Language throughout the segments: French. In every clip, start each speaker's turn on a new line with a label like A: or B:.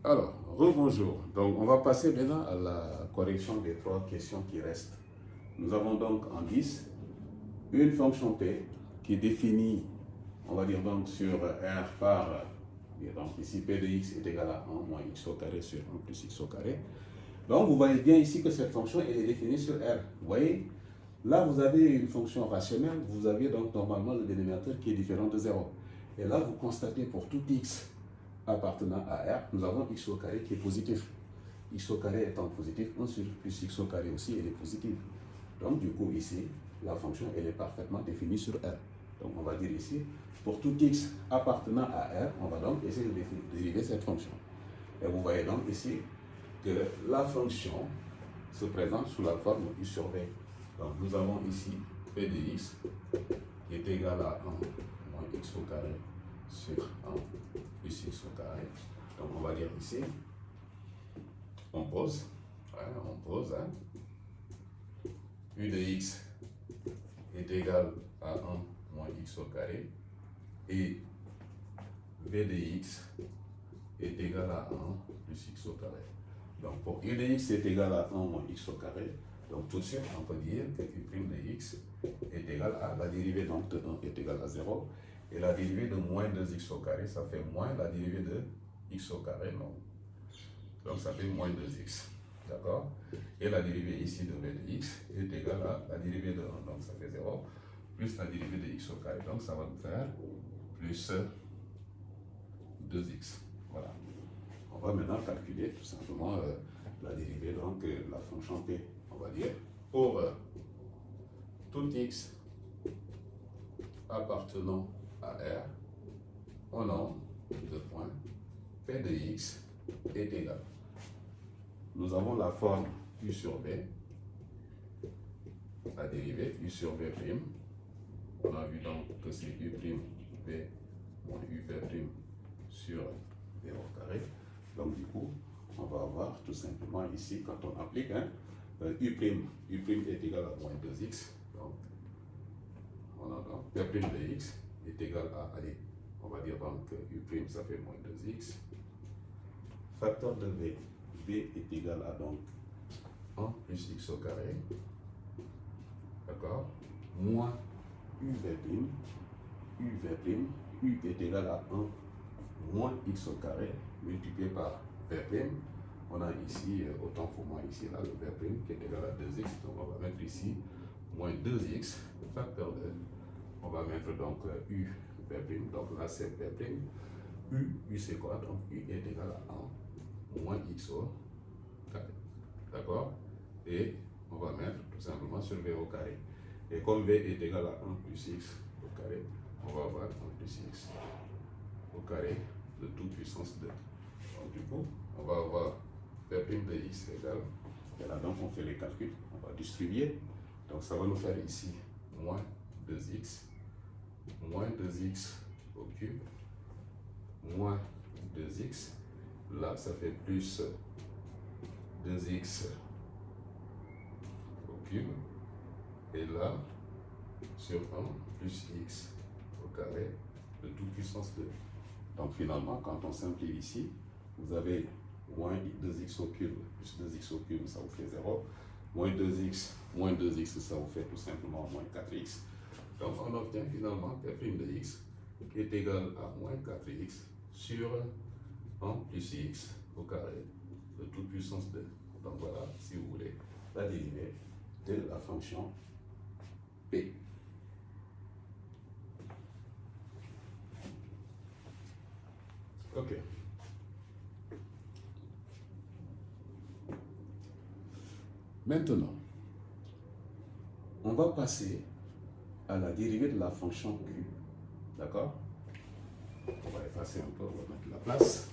A: Alors, rebonjour. Donc, on va passer maintenant à la correction des trois questions qui restent. Nous avons donc en 10 une fonction P qui est définie, on va dire donc sur R par, donc ici P de x est égal à 1 moins x au carré sur 1 plus x au carré. Donc, vous voyez bien ici que cette fonction elle est définie sur R. Vous voyez, là vous avez une fonction rationnelle, vous avez donc normalement le dénominateur qui est différent de 0. Et là, vous constatez pour tout x appartenant à R, nous avons x au carré qui est positif. X au carré étant positif, 1 sur plus x au carré aussi, elle est positive. Donc du coup ici, la fonction elle est parfaitement définie sur R. Donc on va dire ici, pour tout x appartenant à R, on va donc essayer de dériver cette fonction. Et vous voyez donc ici que la fonction se présente sous la forme u sur v. Donc nous avons ici p de x qui est égal à 1 moins x au carré sur 1 plus x au carré. Donc on va dire ici, on pose, u de x est égal à 1 moins x au carré et v de x est égal à 1 plus x au carré. Donc pour u de x est égal à 1 moins x au carré, donc tout de suite on peut dire que u' de x est égal à la dérivée donc de 1 est égal à 0 et la dérivée de moins 2x au carré ça fait moins la dérivée de x au carré, non. Donc ça fait moins 2x, d'accord. Et la dérivée ici de v de x est égale à la dérivée de 1, donc ça fait 0, plus la dérivée de x au carré, donc ça va nous faire plus 2x, voilà. On va maintenant calculer tout simplement la dérivée, donc la fonction p, on va dire, pour tout x appartenant à R, on a deux points, p de x est égal. Nous avons la forme u sur v, la dérivée u sur v'. On a vu donc que c'est u' v moins u v' sur v au carré. Donc du coup, on va avoir tout simplement ici, quand on applique, u' est égal à moins 2x. Donc, on a donc v' de x est égal à, allez, on va dire donc que u' ça fait moins 2x. Facteur de v, v est égal à donc 1 plus x au carré, d'accord, moins u est égal à 1 moins x au carré multiplié par v'. On a ici, autant pour moi ici, là, le v' qui est égal à 2x, donc on va mettre ici moins 2x, facteur de, on va mettre donc u v', donc là c'est v', u c'est quoi, donc u est égal à 1 moins x au carré, d'accord, et on va mettre tout simplement sur v au carré. Et comme v est égal à 1 plus x au carré, on va avoir 1 plus x au carré de toute puissance 2. Donc du coup, on va avoir v' de x égale, et là donc on fait les calculs, on va distribuer. Donc ça va nous faire ici moins 2x au cube, moins 2x, là ça fait plus 2x au cube, et là sur 1 plus x au carré de toute puissance 2. Donc finalement, quand on simplifie ici, vous avez moins 2x au cube plus 2x au cube, ça vous fait 0. Moins 2x, ça vous fait tout simplement moins 4x. Donc on obtient finalement v' de x qui est égal à moins 4x sur 1 plus x au carré de toute puissance 2. Donc voilà, si vous voulez, la dérivée de la fonction p. Ok. Maintenant, on va passer à la dérivée de la fonction q. D'accord? On va effacer un peu, on va mettre la place.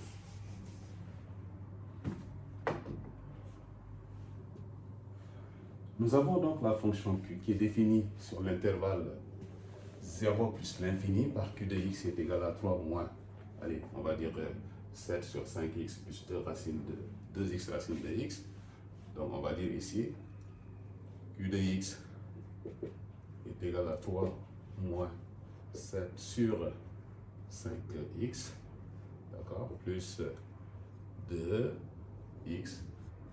A: Nous avons donc la fonction q qui est définie sur l'intervalle 0 plus l'infini par q de x est égal à 3 moins, allez, on va dire 7 sur 5x plus 2 racine de 2x racine de x. Donc on va dire ici q de x est égal à 3 moins 7 sur 5x, d'accord, plus 2x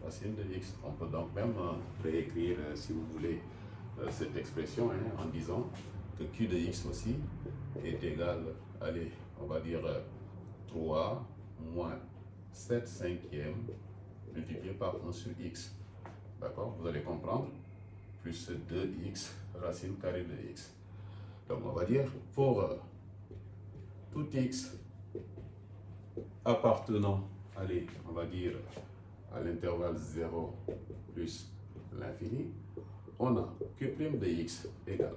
A: racine de x. On peut donc même réécrire, si vous voulez, cette expression en disant que q de x aussi est égal, allez, on va dire 3 moins 7 cinquièmes multiplié par 1 sur x. D'accord? Vous allez comprendre. Plus 2x racine carrée de x. Donc on va dire pour tout x appartenant, allez, on va dire à l'intervalle 0 plus l'infini, on a que prime de x égale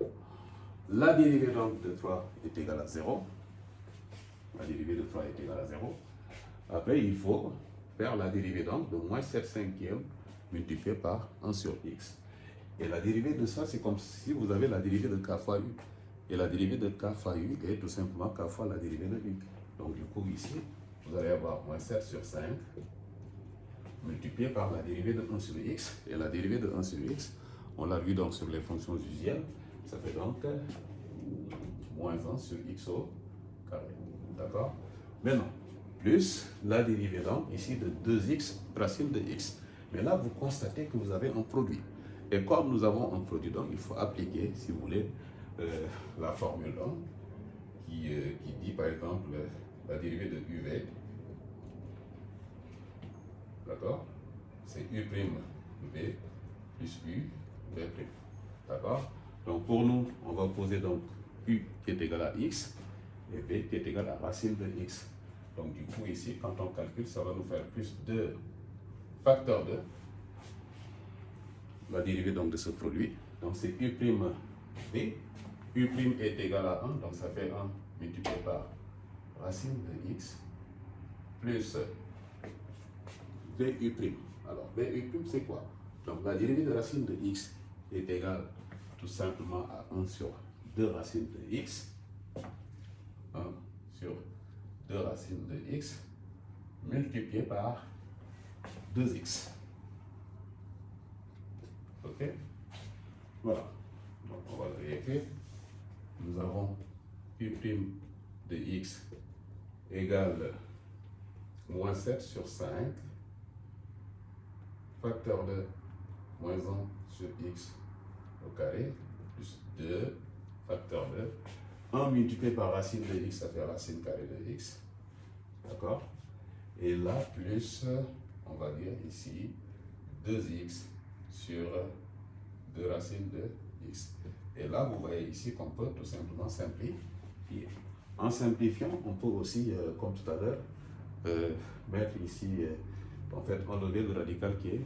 A: la dérivée donc de 3 est égale à 0. La dérivée de 3 est égale à 0. Après, il faut faire la dérivée donc de moins 7 cinquièmes multiplié par 1 sur x. Et la dérivée de ça, c'est comme si vous avez la dérivée de k fois u. Et la dérivée de k fois u est tout simplement k fois la dérivée de u. Donc du coup ici, vous allez avoir moins 7 sur 5 multiplié par la dérivée de 1 sur x. Et la dérivée de 1 sur x, on l'a vu donc sur les fonctions usuelles, ça fait donc moins 1 sur x au carré. D'accord? Maintenant, plus la dérivée donc ici de 2x racine de x. Mais là, vous constatez que vous avez un produit. Et comme nous avons un produit, donc il faut appliquer, si vous voulez, la formule donc, qui dit par exemple la dérivée de uv. D'accord? C'est u' v plus u v'. D'accord? Donc pour nous, on va poser donc u qui est égal à x et v qui est égal à racine de x. Donc du coup ici, quand on calcule, ça va nous faire plus 2 facteur de la dérivée donc de ce produit. Donc c'est u' v. U' est égal à 1, donc ça fait 1 multiplié par racine de x plus vu'. Alors vu' c'est quoi? Donc la dérivée de racine de x est égale tout simplement à 1 sur 2 racines de x. 1 sur 2 racines de x multiplié par 2x. Ok? Voilà. Donc on va le réécrire. Nous avons u' de x égale moins 7 sur 5 facteur de moins 1 sur x au carré plus 2 facteur de 1 multiplié par racine de x, ça fait racine carrée de x. D'accord? Et là, plus, on va dire ici, 2x sur 2 racines de x. Et là, vous voyez ici qu'on peut tout simplement simplifier. En simplifiant, on peut aussi, comme tout à l'heure, mettre ici, en fait, enlever le radical qui est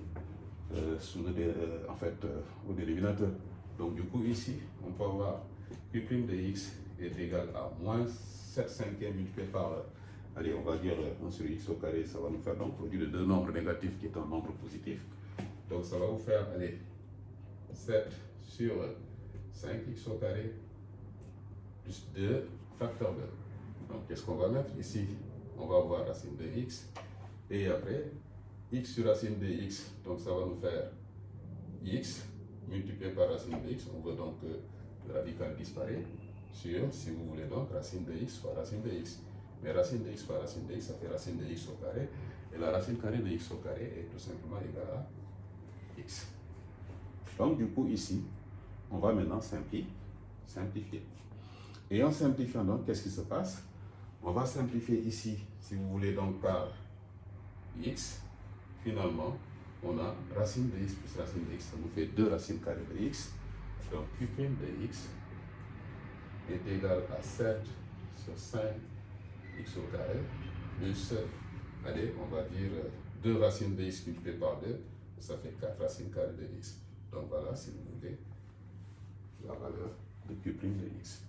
A: au dénominateur. Donc du coup, ici, on peut avoir u' de x est égal à moins 7 cinquièmes multiplié par, allez, on va dire 1 sur x au carré, ça va nous faire donc produit de deux nombres négatifs qui est un nombre positif. Donc ça va vous faire, allez, 7 sur 5x au carré plus 2 facteur de. Donc qu'est-ce qu'on va mettre ici? On va avoir racine de x et après x sur racine de x, donc ça va nous faire x multiplié par racine de x. On veut donc que le radical disparaît sur, si vous voulez donc, racine de x fois racine de x. Mais racine de x fois racine de x, ça fait racine de x au carré. Et la racine carrée de x au carré est tout simplement égale à x. Donc du coup ici, on va maintenant simplifier. Et en simplifiant donc, qu'est-ce qui se passe? On va simplifier ici, si vous voulez donc par x. Finalement, on a racine de x plus racine de x, ça nous fait 2 racines carrées de x. Donc u' de x est égal à 7 sur 5 x au carré plus, allez, on va dire 2 racines de x multipliées par 2, ça fait 4 racines carrées de x. Donc voilà, si vous voulez, la valeur de u' de x.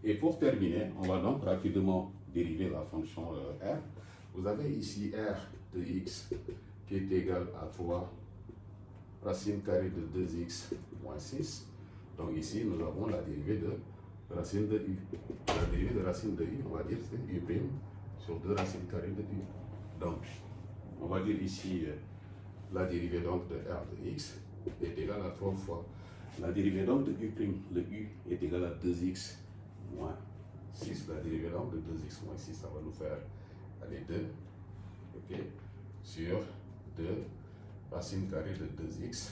A: Et pour terminer, on va donc rapidement dériver la fonction r. Vous avez ici r de x qui est égal à 3 racine carrée de 2x moins 6. Donc ici, nous avons la dérivée de racine de u. La dérivée de racine de u, on va dire, c'est u' sur 2 racines carrées de u. Donc, on va dire ici la dérivée donc de R de x est égale à 3 fois la dérivée donc de U', le U est égal à 2x moins 6, la dérivée donc de 2x moins 6, ça va nous faire, allez, 2, ok, sur 2 racine carrée de 2x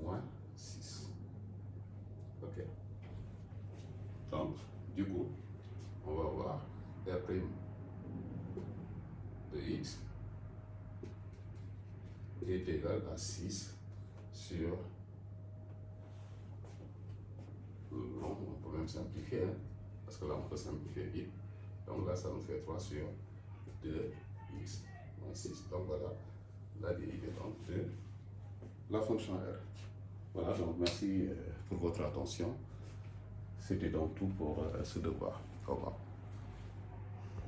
A: moins 6, ok. Donc, du coup, on va voir R' de x est égal à 6 sur, on peut même simplifier, hein, parce que là on peut simplifier vite. Donc là ça nous fait 3 sur 2x moins 6. Donc voilà la dérivée donc de la fonction R. Voilà, donc merci pour votre attention. C'était donc tout pour ce devoir. Au revoir.